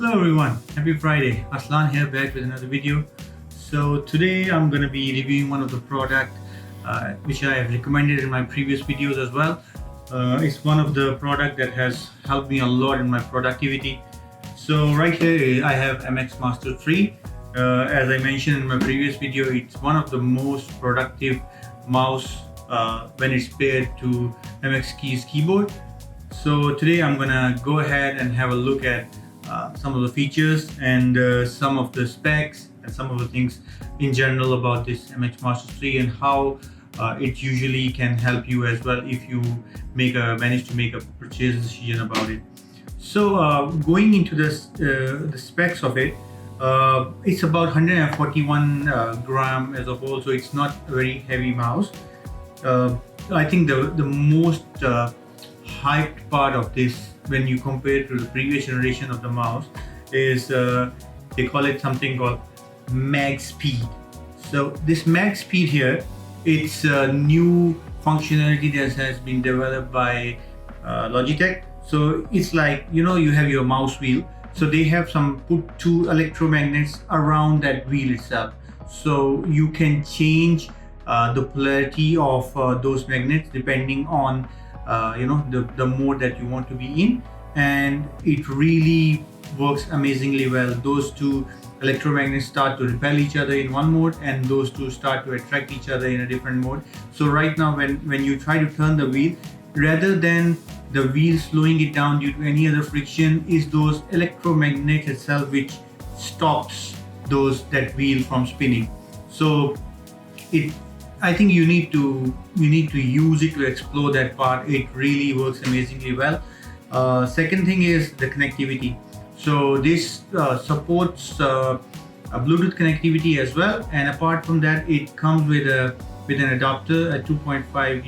Hello everyone, happy Friday. Aslan here, back with another video. So today I'm going to be reviewing one of the product which I have recommended in my previous videos as well. It's one of the product that has helped me a lot in my productivity. So right here I have MX Master 3. As I mentioned in my previous video, it's one of the most productive mouse when it's paired to MX Keys keyboard. So today I'm gonna go ahead and have a look at some of the features and some of the specs and some of the things in general about this MX Master 3 and how it usually can help you as well if you manage to make a purchase decision about it. So going into this, the specs of it, it's about 141 gram as a whole, so it's not a very heavy mouse. I think the most hyped part of this, when you compare it to the previous generation of the mouse, is they call it something called mag speed. So this mag speed here, it's a new functionality that has been developed by Logitech. So it's like, you know, you have your mouse wheel, so they have put two electromagnets around that wheel itself, so you can change the polarity of those magnets depending on the mode that you want to be in, and it really works amazingly well. Those two electromagnets start to repel each other in one mode, and those two start to attract each other in a different mode. So right now when you try to turn the wheel, rather than the wheel slowing it down due to any other friction, is those electromagnets itself which stops that wheel from spinning. So I think you need to use it to explore that part. It really works amazingly well. Second thing is the connectivity. So this supports Bluetooth connectivity as well, and apart from that, it comes with an adapter, a 2.4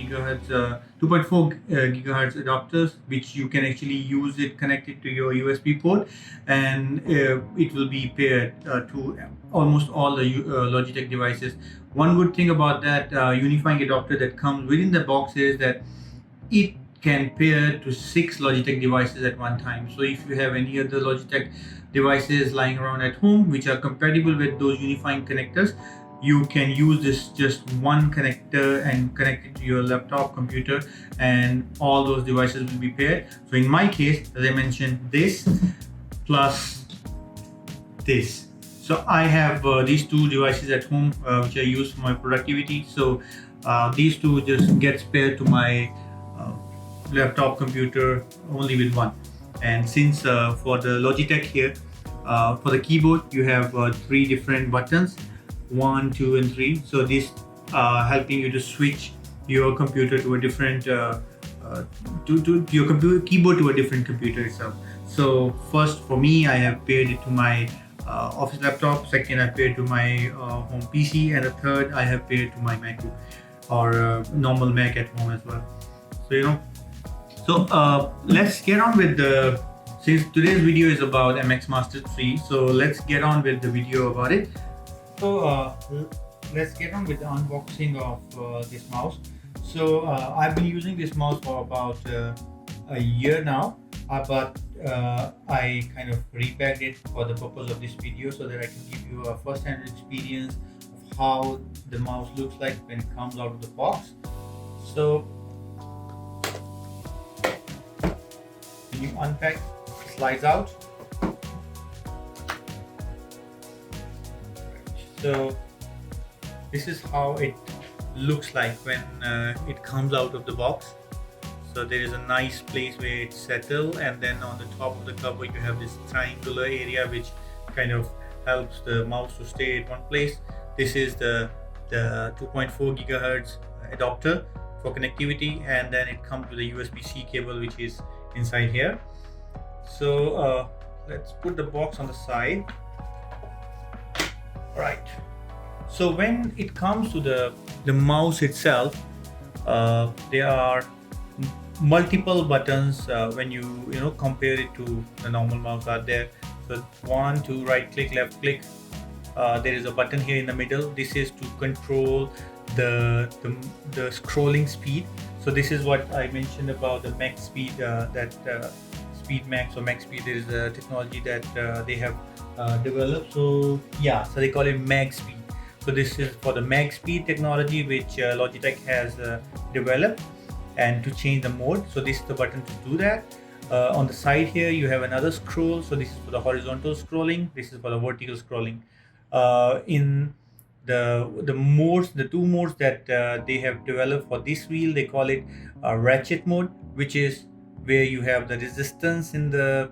gigahertz adapters, which you can actually use it connected to your USB port, and it will be paired to almost all the Logitech devices. One good thing about that unifying adapter that comes within the box is that it can pair to 6 Logitech devices at one time. So if you have any other Logitech devices lying around at home which are compatible with those unifying connectors, you can use this just one connector and connect it to your laptop, computer, and all those devices will be paired. So in my case, as I mentioned, this plus this. So I have these two devices at home which I use for my productivity. So these two just gets paired to my laptop, computer only with one. And since for the Logitech here, for the keyboard, you have 3 different buttons, 1, 2, and 3. So this helping you to switch your computer to a different keyboard to a different computer itself. So first, for me, I have paired it to my office laptop. Second, I paired to my home PC, and the third, I have paired to my MacBook or normal Mac at home as well. So let's get on with since today's video is about MX Master 3, so let's get on with the video about it. So let's get on with the unboxing of this mouse. So I've been using this mouse for about a year now, but I kind of repacked it for the purpose of this video so that I can give you a first-hand experience of how the mouse looks like when it comes out of the box. So when you unpack, it slides out. So this is how it looks like when it comes out of the box. So there is a nice place where it's settled, and then on the top of the cover you have this triangular area which kind of helps the mouse to stay at one place. This is the 2.4 gigahertz adapter for connectivity, and then it comes with a USB-C cable which is inside here. So let's put the box on the side. Right. So when it comes to the mouse itself, there are multiple buttons when you compare it to the normal mouse are there. So 1, 2, right click, left click. There is a button here in the middle. This is to control the scrolling speed. So this is what I mentioned about the max speed, that Speed Max or Max Speed. There is a technology that they have developed. So yeah, so they call it Mag Speed. So this is for the Mag Speed technology which Logitech has developed, and to change the mode. So this is the button to do that. On the side here you have another scroll. So this is for the horizontal scrolling. This is for the vertical scrolling. In the modes, the two modes that they have developed for this wheel, they call it ratchet mode, which is where you have the resistance in the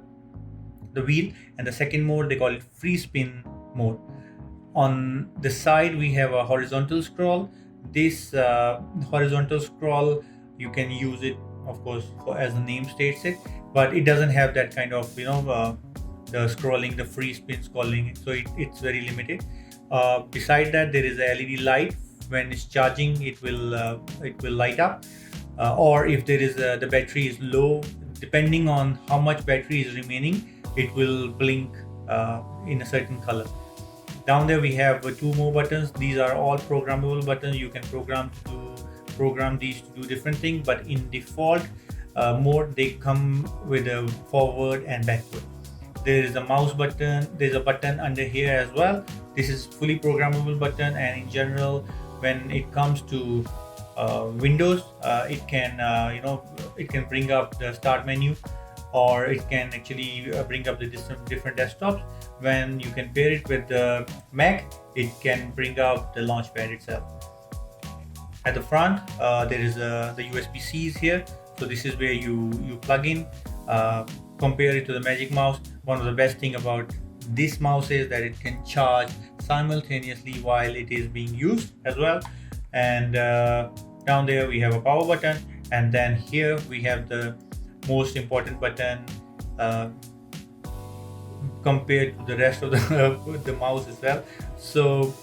wheel, and the second mode they call it free spin mode. On the side we have a horizontal scroll. This horizontal scroll, you can use it of course as the name states it, but it doesn't have that kind of the scrolling, the free spin scrolling, so it's very limited. Beside that there is a LED light. When it's charging it will light up, or if there is the battery is low, depending on how much battery is remaining, it will blink in a certain color. Down there we have two more buttons. These are all programmable buttons. You can program these to do different things, but in default mode they come with a forward and backward. There is a mouse button. There's a button under here as well. This is fully programmable button, and in general when it comes to Windows, it can it can bring up the start menu, or it can actually bring up the different desktops. When you can pair it with the Mac, it can bring up the launchpad itself. At the front there is the USB-Cs here. So this is where you plug in. Compare it to the Magic Mouse. One of the best thing about this mouse is that it can charge simultaneously while it is being used as well. And down there we have a power button, and then here we have the most important button compared to the rest of the mouse as well. So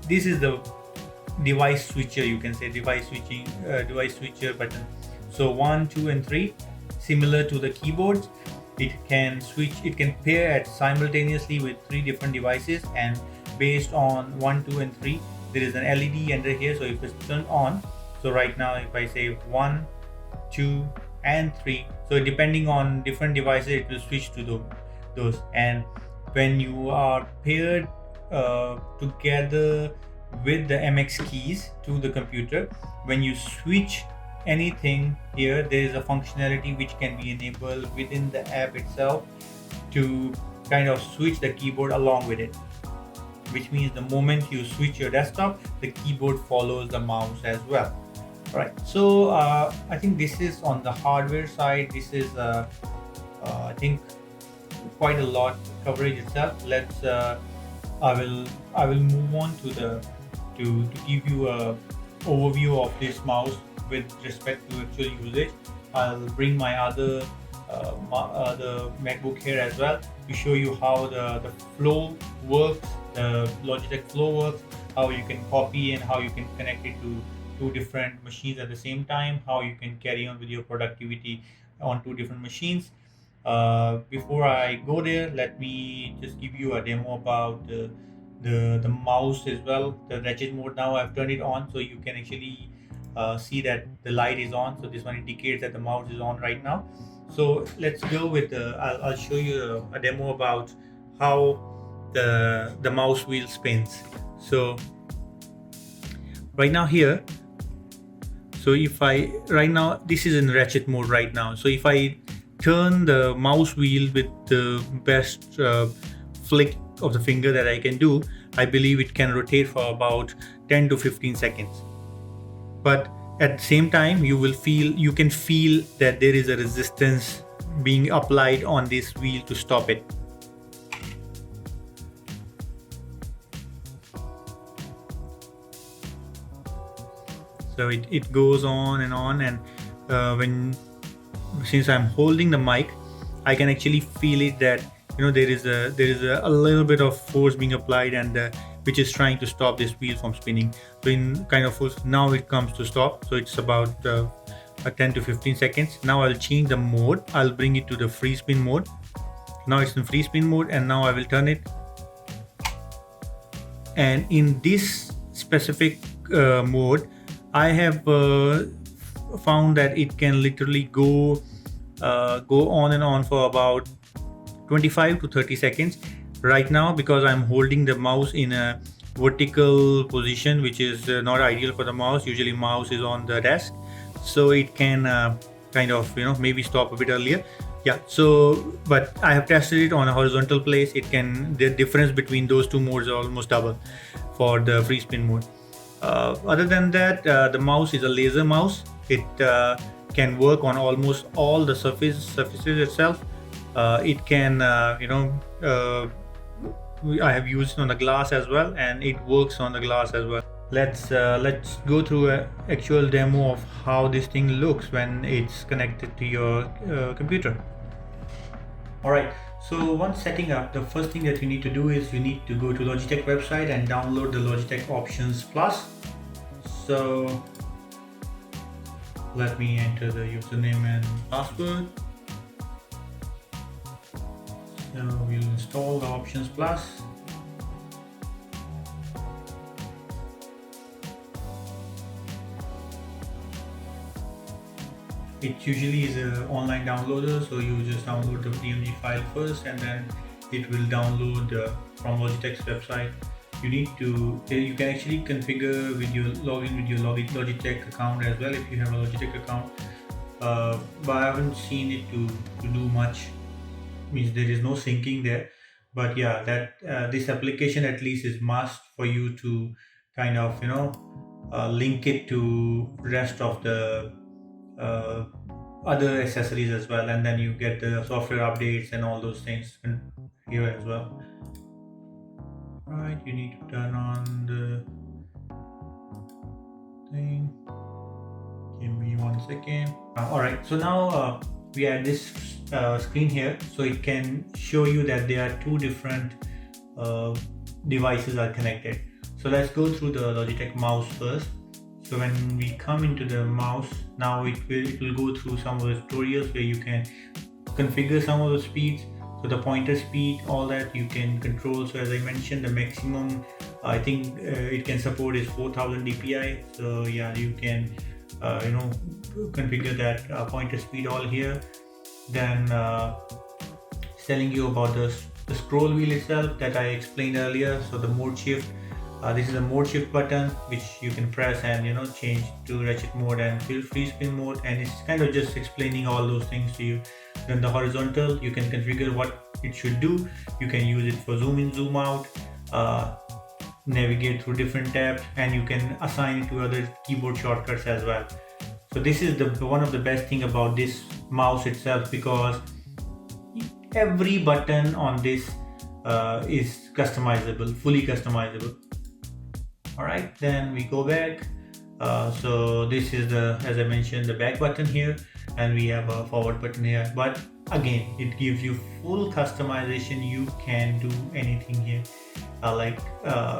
this is the device switcher, you can say device switcher button. So 1, 2 and 3, similar to the keyboards, it can pair at simultaneously with 3 different devices, and based on 1, 2 and 3 there is an LED under here. So if it's turned on, so right now if I say 1, 2 and 3, so depending on different devices it will switch to those. And when you are paired together with the MX keys to the computer, when you switch anything here, there is a functionality which can be enabled within the app itself to kind of switch the keyboard along with it, which means the moment you switch your desktop, the keyboard follows the mouse as well. Right, so I think this is on the hardware side. This is I think quite a lot coverage itself. Let's I will move on to give you a overview of this mouse with respect to actual usage. I'll bring my other MacBook here as well to show you how the flow works, the Logitech flow works, how you can copy and how you can connect it to 2 different machines at the same time, how you can carry on with your productivity on 2 different machines. Before I go there, let me just give you a demo about the mouse as well. The ratchet mode, now I've turned it on, so you can actually see that the light is on. So this one indicates that the mouse is on right now. So let's go with I'll show you a demo about how the mouse wheel spins. So right now here, so if right now this is in ratchet mode right now. So if I turn the mouse wheel with the best flick of the finger that I can do, I believe it can rotate for about 10 to 15 seconds. But at the same time you can feel that there is a resistance being applied on this wheel to stop it. So it goes on, and since I'm holding the mic, I can actually feel it that there is a little bit of force being applied, and which is trying to stop this wheel from spinning. So in kind of force, now it comes to stop. So it's about 10 to 15 seconds. Now I'll change the mode. I'll bring it to the free spin mode. Now it's in free spin mode, and now I will turn it. And in this specific mode, I have found that it can literally go go on and on for about 25 to 30 seconds. Right now, because I'm holding the mouse in a vertical position, which is not ideal for the mouse. Usually mouse is on the desk, so it can kind of maybe stop a bit earlier. Yeah, so but I have tested it on a horizontal place. It can, the difference between those two modes are almost double for the free spin mode. Other than that, the mouse is a laser mouse. It can work on almost all the surfaces itself. It can I have used it on the glass as well, and it works on the glass as well. Let's go through an actual demo of how this thing looks when it's connected to your computer. Alright, so once setting up, the first thing that you need to do is you need to go to Logitech website and download the Logitech Options Plus. So let me enter the username and password. So we'll install the Options Plus. It usually is an online downloader, so you just download the PNG file first, and then it will download from Logitech's website. You can actually configure with your login with your Logitech account as well if you have a Logitech account. But I haven't seen it to do much. Means there is no syncing there. But yeah, that this application at least is must for you to kind of link it to rest of the other accessories as well, and then you get the software updates and all those things here as well. Right, you need to turn on the thing. Give me 1 second. All right, so now we add this screen here, so it can show you that there are two different devices are connected. So let's go through the Logitech mouse first. So when we come into the mouse, now it will go through some of the tutorials where you can configure some of the speeds. So the pointer speed, all that you can control. So as I mentioned, the maximum I think it can support is 4000 dpi. So yeah, you can configure that pointer speed all here. Then telling you about the scroll wheel itself that I explained earlier. So the mode shift. This is a mode shift button which you can press and change to ratchet mode and free spin mode, and it's kind of just explaining all those things to you. Then the horizontal, you can configure what it should do. You can use it for zoom in, zoom out, navigate through different tabs, and you can assign it to other keyboard shortcuts as well. So this is the one of the best thing about this mouse itself, because every button on this is customizable, fully customizable. All right, then we go back. So this is as I mentioned, the back button here, and we have a forward button here. But again, it gives you full customization. You can do anything here.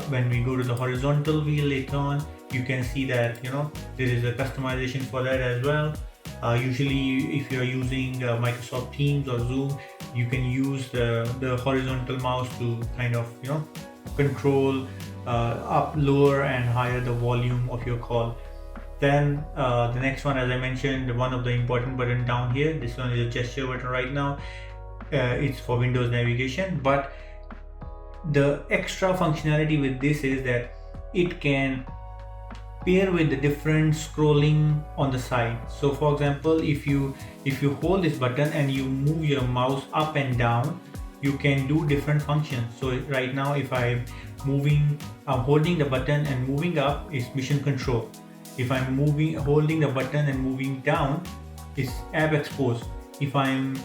When we go to the horizontal wheel later on, you can see that there is a customization for that as well. Usually, if you are using Microsoft Teams or Zoom, you can use the horizontal mouse to kind of control up, lower, and higher the volume of your call. Then the next one, as I mentioned, one of the important button down here. This one is a gesture button right now. It's for Windows navigation, but the extra functionality with this is that it can pair with the different scrolling on the side. So for example, if you hold this button and you move your mouse up and down, you can do different functions. So right now, if I'm holding the button and moving up, is mission control. If I'm holding the button and moving down, it's ab expose. If I'm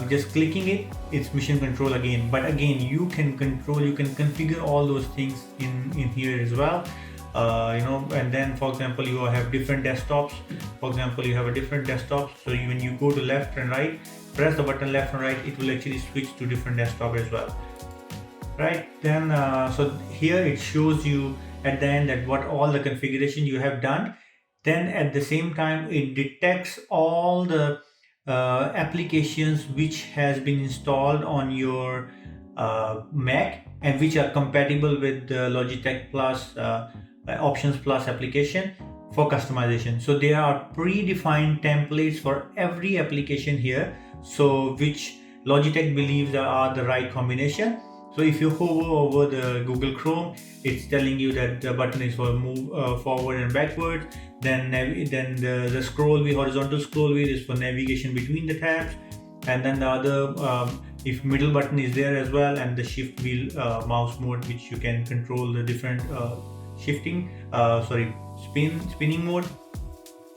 just clicking it, it's mission control again. But again, you can configure all those things in here as well. And then for example, you have different desktops. For example, you have a different desktop, so when you go to left and right, press the button left and right, it will actually switch to different desktop as well. Right, then so here it shows you at the end that what all the configuration you have done. Then at the same time, it detects all the applications which has been installed on your Mac and which are compatible with the Logitech Plus Options Plus application. for customization. So there are predefined templates for every application here, so which Logitech believes are the right combination. So if you hover over the Google Chrome, it's telling you that the button is for move forward and backward. Then the scroll wheel, horizontal scroll wheel, is for navigation between the tabs, and then the other if middle button is there as well, and the shift wheel mouse mode, which you can control the different spinning mode.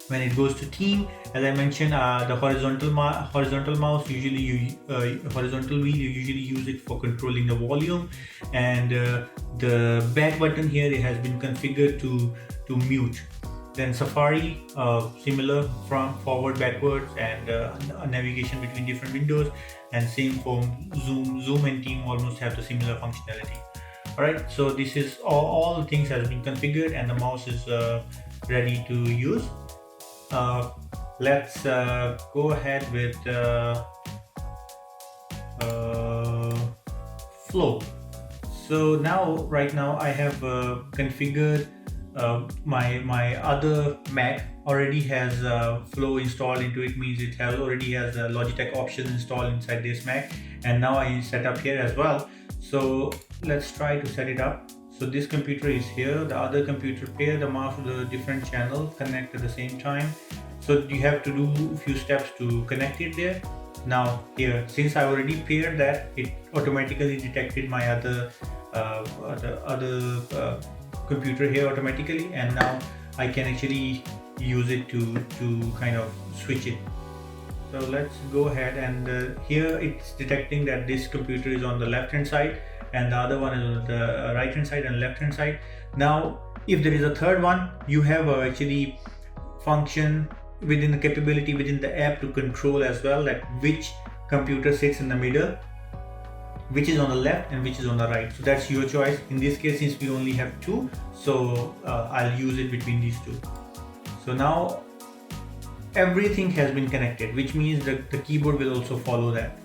When it goes to team, as I mentioned, the horizontal mouse, usually horizontal wheel, you usually use it for controlling the volume, and the back button here, it has been configured to mute. Then Safari, similar, front, forward, backwards, and navigation between different windows, and same for zoom and team almost have the similar functionality. Alright, so this is all the things has been configured, and the mouse is ready to use. Let's go ahead with flow. So right now I have configured my other Mac already has flow installed into it, means it already has Logitech options installed inside this Mac, and now I set up here as well. So let's try to set it up. So this computer is here, the other computer, pair the mouse to the different channel, connect at the same time. So you have to do a few steps to connect it there. Now here, since I already paired that, it automatically detected my other computer here automatically, and now I can actually use it to kind of switch it. So let's go ahead, and here it's detecting that this computer is on the left hand side and the other one is on the right hand side and left hand side. Now if there is a third one, you have actually function within the capability within the app to control as well, like which computer sits in the middle, which is on the left and which is on the right. So that's your choice. In this case, since we only have two, so I'll use it between these two. So now everything has been connected, which means that the keyboard will also follow that.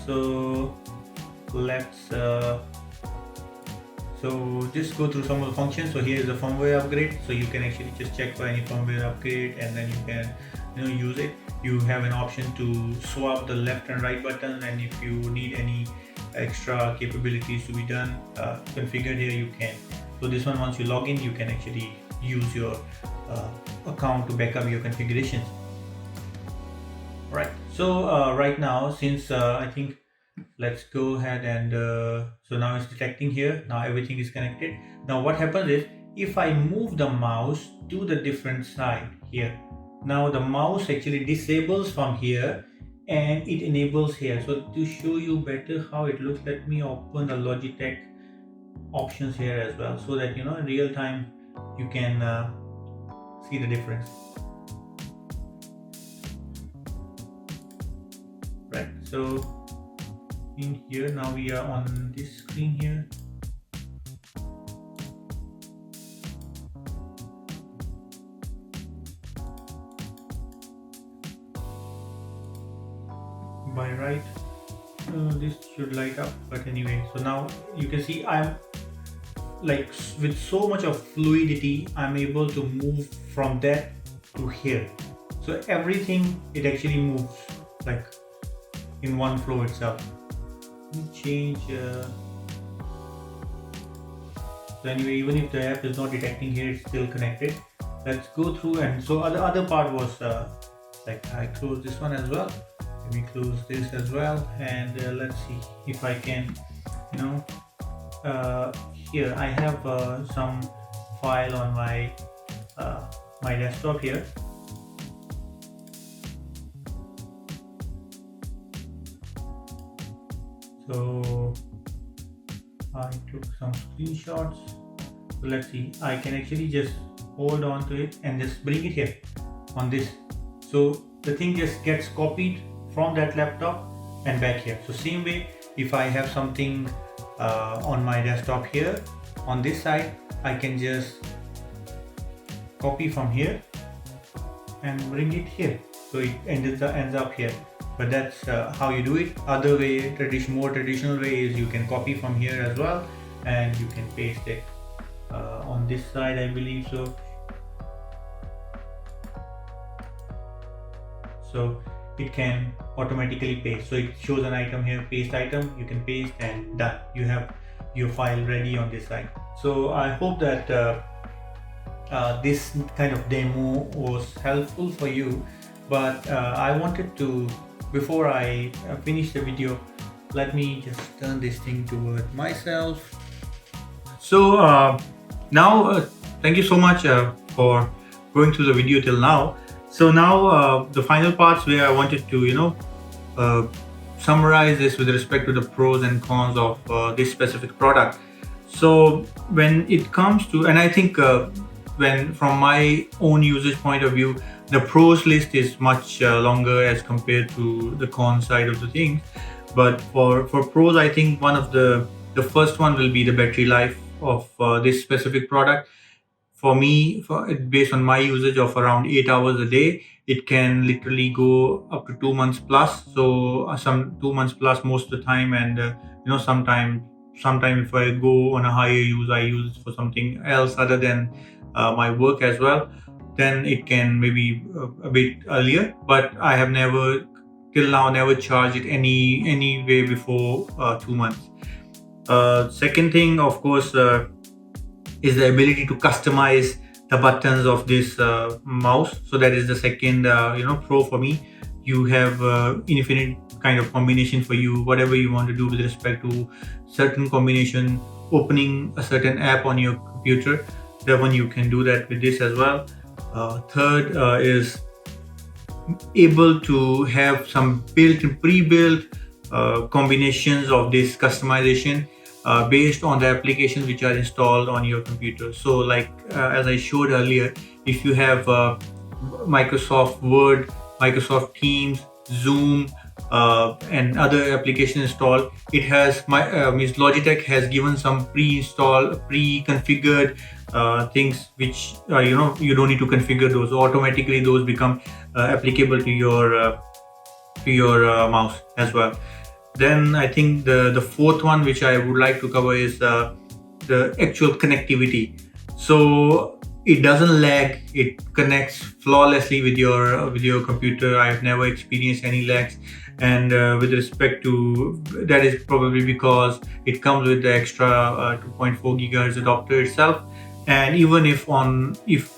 So let's just go through some of the functions. So here is the firmware upgrade, so you can actually just check for any firmware upgrade, and then you can use it. You have an option to swap the left and right button, and if you need any extra capabilities to be done configured here, you can. So this one, once you log in, you can actually use your account to back up your configurations. Right, so right now, since I think, let's go ahead and so now it's detecting here. Now everything is connected. Now what happens is, if I move the mouse to the different side here, now the mouse actually disables from here and it enables here. So to show you better how it looks, let me open the Logitech options here as well, so that in real time you can see the difference. Right, so in here, now we are on this screen here. By right, this should light up, but anyway, so now you can see I'm like, with so much of fluidity, I'm able to move from that to here. So everything, it actually moves like in one flow itself. Let me change so anyway, even if the app is not detecting here, it's still connected. Let's go through, and so the other part was like, I close this one as well. Let me close this as well, and let's see if I can, here I have some file on my my desktop here. So I took some screenshots. So let's see, I can actually just hold on to it and just bring it here on this. So the thing just gets copied from that laptop and back here. So same way, if I have something on my desktop here on this side, I can just copy from here and bring it here, so it ends up here. But that's how you do it. Other way, more traditional way, is you can copy from here as well, and you can paste it on this side, I believe so. So it can automatically paste. So it shows an item here, paste item, you can paste and done. You have your file ready on this side. So I hope that this kind of demo was helpful for you, but I wanted to, before I finish the video, let me just turn this thing toward myself. So now thank you so much for going through the video till now. So now the final parts where I wanted to summarize this with respect to the pros and cons of this specific product. So when it comes to, and I think when from my own usage point of view, the pros list is much longer as compared to the con side of the things. But for pros, I think one of the first one will be the battery life of this specific product. For me, based on my usage of around 8 hours a day, it can literally go up to 2 months plus. So some 2 months plus most of the time, and sometime if I go on a higher use, I use it for something else other than my work as well, then it can maybe a bit earlier. But I have never till now never charged it any way before 2 months. Second thing, of course, is the ability to customize the buttons of this mouse. So that is the second pro for me. You have infinite kind of combination for you, whatever you want to do with respect to certain combination, opening a certain app on your computer, that one you can do that with this as well. Third is able to have some pre-built combinations of this customization based on the applications which are installed on your computer. So like as I showed earlier, if you have Microsoft Word, Microsoft Teams, Zoom, and other applications installed, it has Logitech has given some pre-installed, pre-configured things which you don't need to configure those. Automatically those become applicable to your mouse as well. Then I think the fourth one which I would like to cover is the actual connectivity. So it doesn't lag, it connects flawlessly with your computer. I've never experienced any lags, and with respect to that is probably because it comes with the extra 2.4 gigahertz adapter itself. And even if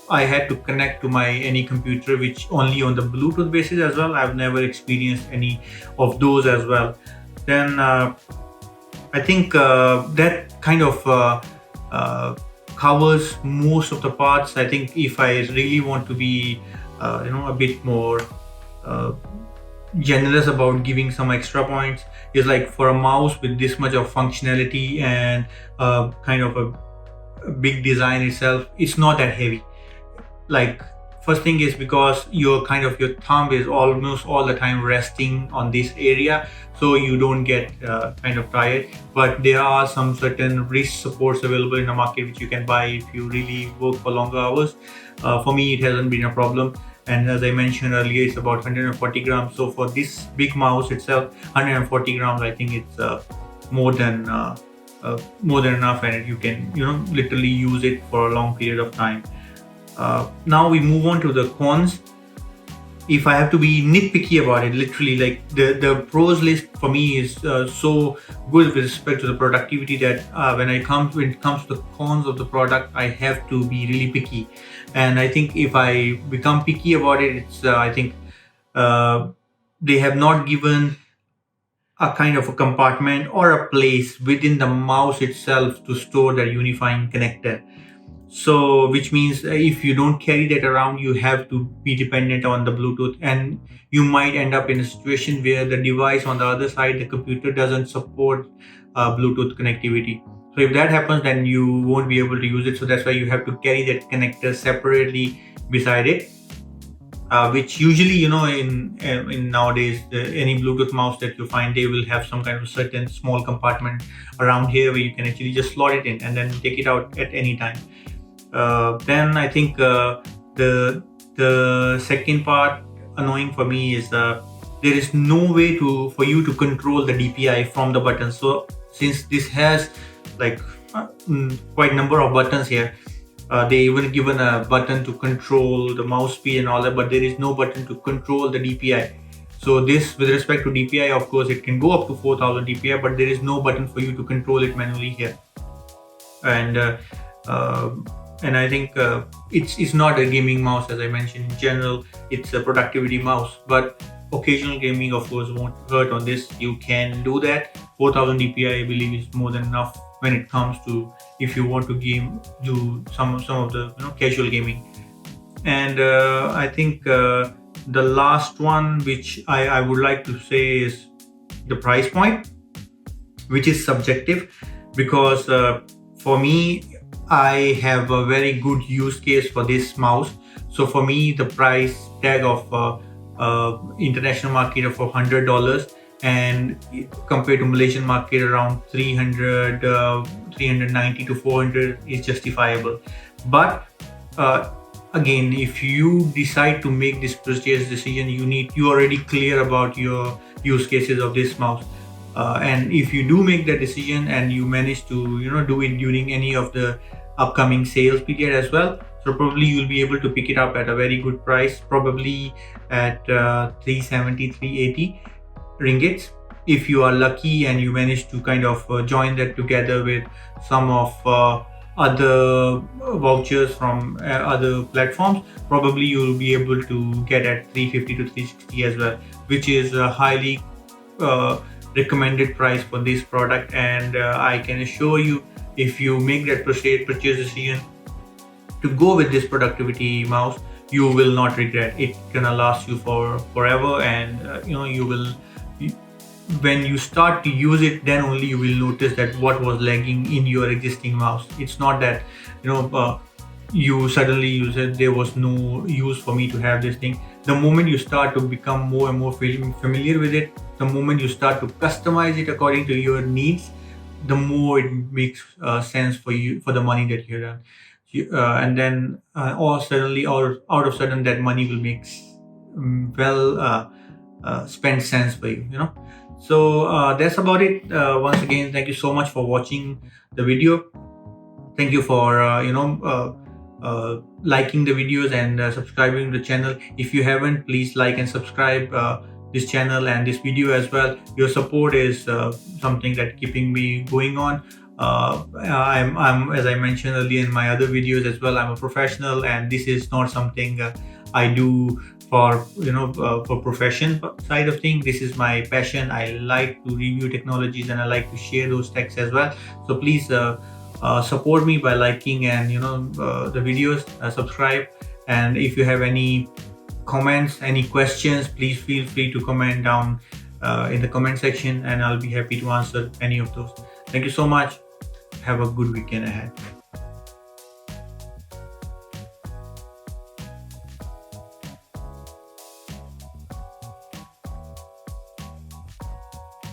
I had to connect to any computer which only on the Bluetooth basis as well, I've never experienced any of those as well. Then I think that kind of covers most of the parts. I think if I really want to be a bit more generous about giving some extra points, is like for a mouse with this much of functionality and kind of a big design itself, it's not that heavy. Like first thing is because your thumb is almost all the time resting on this area, so you don't get kind of tired. But there are some certain wrist supports available in the market which you can buy if you really work for longer hours. For me, it hasn't been a problem, and as I mentioned earlier, it's about 140 grams. So for this big mouse itself, 140 grams, I think it's more than enough, and you can literally use it for a long period of time. Now we move on to the cons. If I have to be nitpicky about it, literally, like the pros list for me is so good with respect to the productivity that when it comes to the cons of the product, I have to be really picky. And I think if I become picky about it, it's I think they have not given a kind of a compartment or a place within the mouse itself to store the unifying connector. So which means if you don't carry that around, you have to be dependent on the Bluetooth, and you might end up in a situation where the device on the other side, the computer, doesn't support Bluetooth connectivity. So if that happens, then you won't be able to use it. So that's why you have to carry that connector separately beside it, which usually in nowadays any Bluetooth mouse that you find, they will have some kind of certain small compartment around here where you can actually just slot it in and then take it out at any time. Then I think the second part annoying for me is there is no way for you to control the DPI from the button. So since this has like quite a number of buttons here, They even given a button to control the mouse speed and all that, but there is no button to control the DPI. So this, with respect to DPI, of course, it can go up to 4000 DPI, but there is no button for you to control it manually here. And uh, and I think it's not a gaming mouse, as I mentioned. In general, it's a productivity mouse, but occasional gaming, of course, won't hurt on this. You can do that. 4000 DPI, I believe, is more than enough when it comes to if you want to do some of the casual gaming. And I think the last one which I would like to say is the price point, which is subjective, because for me, I have a very good use case for this mouse. So for me, the price tag of international market of $100 and compared to Malaysian market around 390 to 400 is justifiable. But again, if you decide to make this purchase decision, you already clear about your use cases of this mouse. And if you do make that decision and you manage to do it during any of the upcoming sales period as well, so probably you'll be able to pick it up at a very good price, probably at 370 380 ringgits, if you are lucky and you manage to kind of join that together with some of other vouchers from other platforms. Probably you'll be able to get at 350 to 360 as well, which is a highly recommended price for this product. And I can assure you, if you make that purchase decision to go with this productivity mouse, you will not regret. It's gonna last you for forever, and when you start to use it, then only you will notice that what was lagging in your existing mouse. It's not that you suddenly use it, there was no use for me to have this thing. The moment you start to become more and more familiar with it, the moment you start to customize it according to your needs, the more it makes sense for you, for the money that you're done. And then all suddenly, or out of sudden, that money will make spend sense for you. So that's about it. Once again, thank you so much for watching the video. Thank you for liking the videos and subscribing to the channel. If you haven't, please like and subscribe this channel and this video as well. Your support is something that keeping me going on. I'm as I mentioned earlier in my other videos as well, I'm a professional, and this is not something I do for for profession side of things. This is my passion. I like to review technologies and I like to share those techs as well. So please support me by liking and the videos, subscribe. And if you have any comments, any questions, please feel free to comment down in the comment section, and I'll be happy to answer any of those. Thank you so much. Have a good weekend ahead.